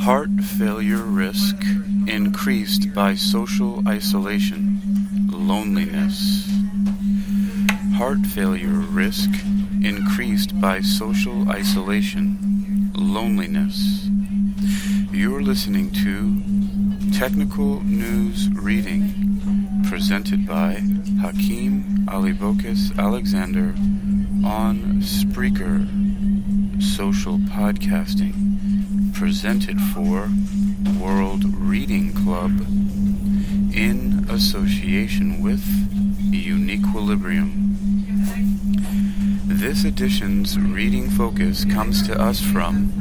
Heart failure risk increased by social isolation, loneliness. Heart failure risk increased by social isolation, loneliness. You're listening to Technical News Reading, presented by Hakeem Alibokis Alexander on Spreaker, social podcasting, presented for World Reading Club in association with UniquilibriuM. This edition's reading focus comes to us from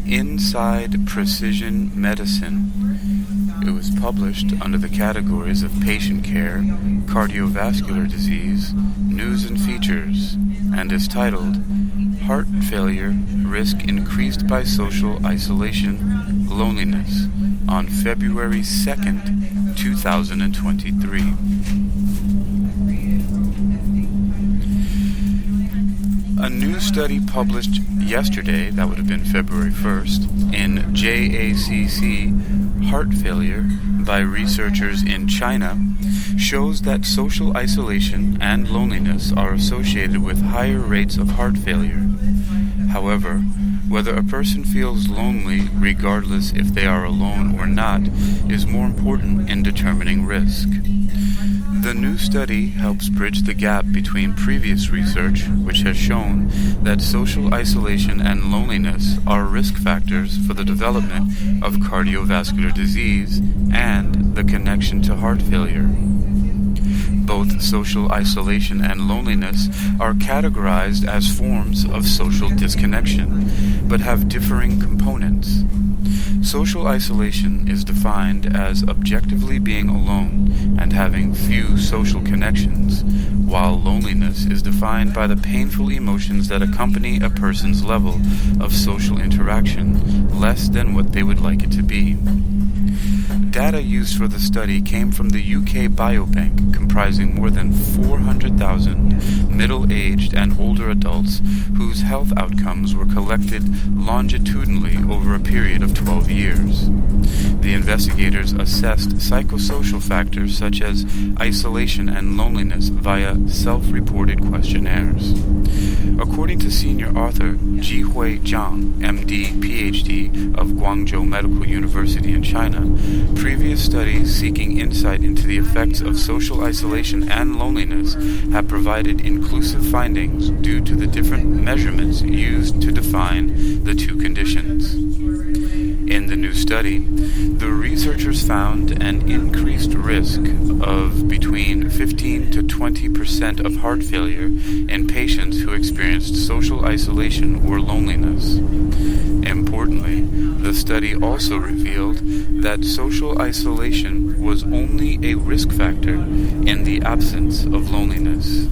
Inside Precision Medicine. It was published under the categories of patient care, cardiovascular disease, news and features, and is titled Heart Failure Risk Increased by Social Isolation, Loneliness, on February 2nd, 2023. A new study published yesterday, that would have been February 1st, in JACC, Heart Failure, by researchers in China, shows that social isolation and loneliness are associated with higher rates of heart failure. However, whether a person feels lonely, regardless if they are alone or not, is more important in determining risk. The new study helps bridge the gap between previous research, which has shown that social isolation and loneliness are risk factors for the development of cardiovascular disease and the connection to heart failure. Both social isolation and loneliness are categorized as forms of social disconnection, but have differing components. Social isolation is defined as objectively being alone and having few social connections, while loneliness is defined by the painful emotions that accompany a person's level of social interaction less than what they would like it to be. Data used for the study came from the UK Biobank, comprising more than 400,000 middle-aged and older adults whose health outcomes were collected longitudinally over a period of 12 years. The investigators assessed psychosocial factors such as isolation and loneliness via self-reported questionnaires. According to senior author Jihui Zhang, MD, PhD of Guangzhou Medical University in China, previous studies seeking insight into the effects of social isolation and loneliness have provided inclusive findings due to the different measurements used to define the two conditions. In the new study, the researchers found an increased risk of between 15 to 20% of heart failure in patients who experienced social isolation or loneliness. Importantly, the study also revealed that social isolation was only a risk factor in the absence of loneliness.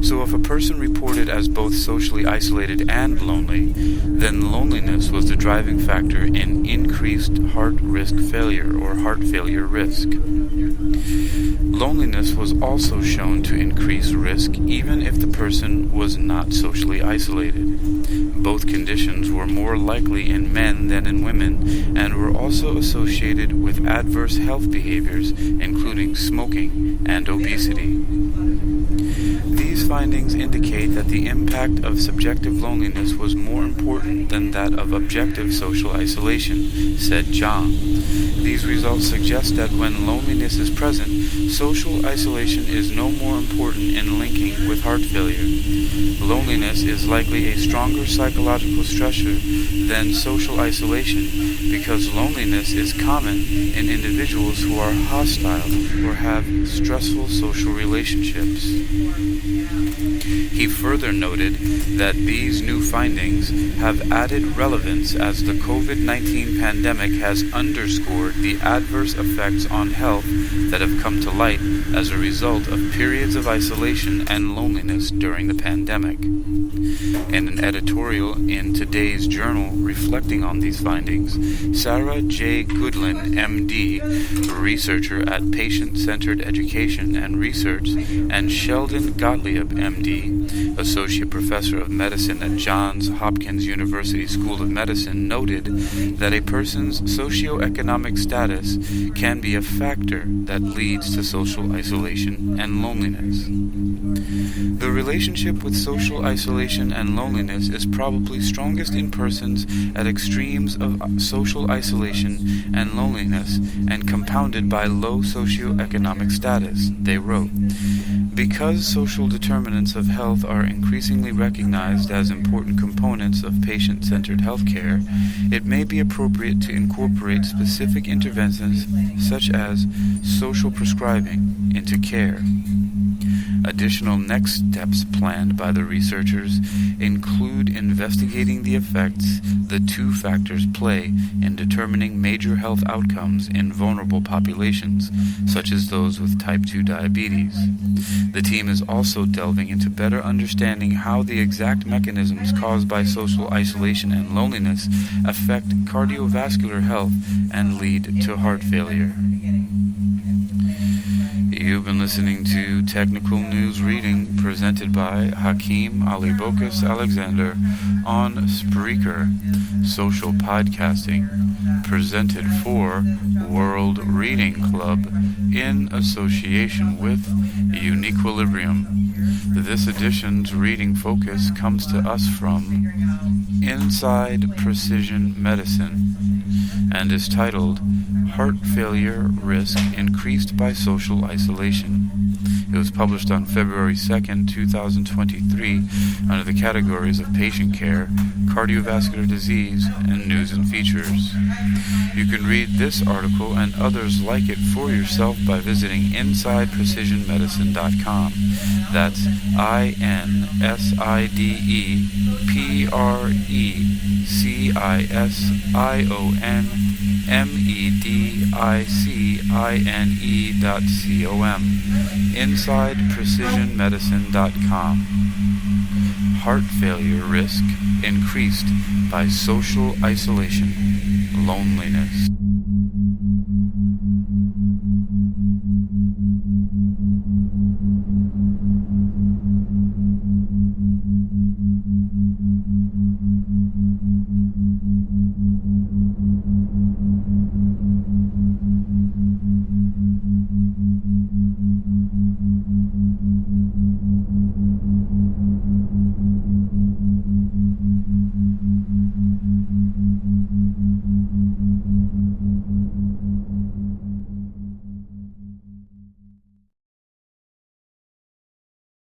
So if a person reported as both socially isolated and lonely, then loneliness was the driving factor in increased heart risk failure or heart failure risk. Loneliness was also shown to increase risk even if the person was not socially isolated. Both conditions were more likely in men than in women and were also associated with adverse health behaviors, including smoking and obesity. These findings indicate that the impact of subjective loneliness was more important than that of objective social isolation, said Zhang. These results suggest that when loneliness is present, social isolation is no more important in linking with heart failure. Loneliness is likely a stronger psychological stressor than social isolation because loneliness is common in individuals who are hostile or have stressful social relationships. He further noted that these new findings have added relevance as the COVID-19 pandemic has underscored the adverse effects on health that have come to light as a result of periods of isolation and loneliness during the pandemic. In an editorial in today's journal reflecting on these findings, Sarah J. Goodlin, M.D., researcher at Patient-Centered Education and Research, and Sheldon Gottlieb, M.D., associate professor of medicine at Johns Hopkins University School of Medicine, noted that a person's socioeconomic status can be a factor that leads to social isolation and loneliness. The relationship with social isolation and loneliness is probably strongest in persons at extremes of social isolation and loneliness and compounded by low socioeconomic status, they wrote. Because social determinants of health are increasingly recognized as important components of patient-centered healthcare, it may be appropriate to incorporate specific interventions such as social prescribing into care. Additional next steps planned by the researchers include investigating the effects the two factors play in determining major health outcomes in vulnerable populations, such as those with type 2 diabetes. The team is also delving into better understanding how the exact mechanisms caused by social isolation and loneliness affect cardiovascular health and lead to heart failure. You've been listening to Technical News Reading presented by Hakeem Alibokas Alexander on Spreaker, social podcasting, presented for World Reading Club in association with UniquilibriuM. This edition's reading focus comes to us from Inside Precision Medicine and is titled Heart Failure Risk Increased by Social Isolation. It was published on February 2nd, 2023, under the categories of patient care, cardiovascular disease, and news and features. You can read this article and others like it for yourself by visiting InsidePrecisionMedicine.com. That's InsidePrecisionMedicine.com. InsidePrecisionMedicine.com. Heart failure risk increased by social isolation, loneliness.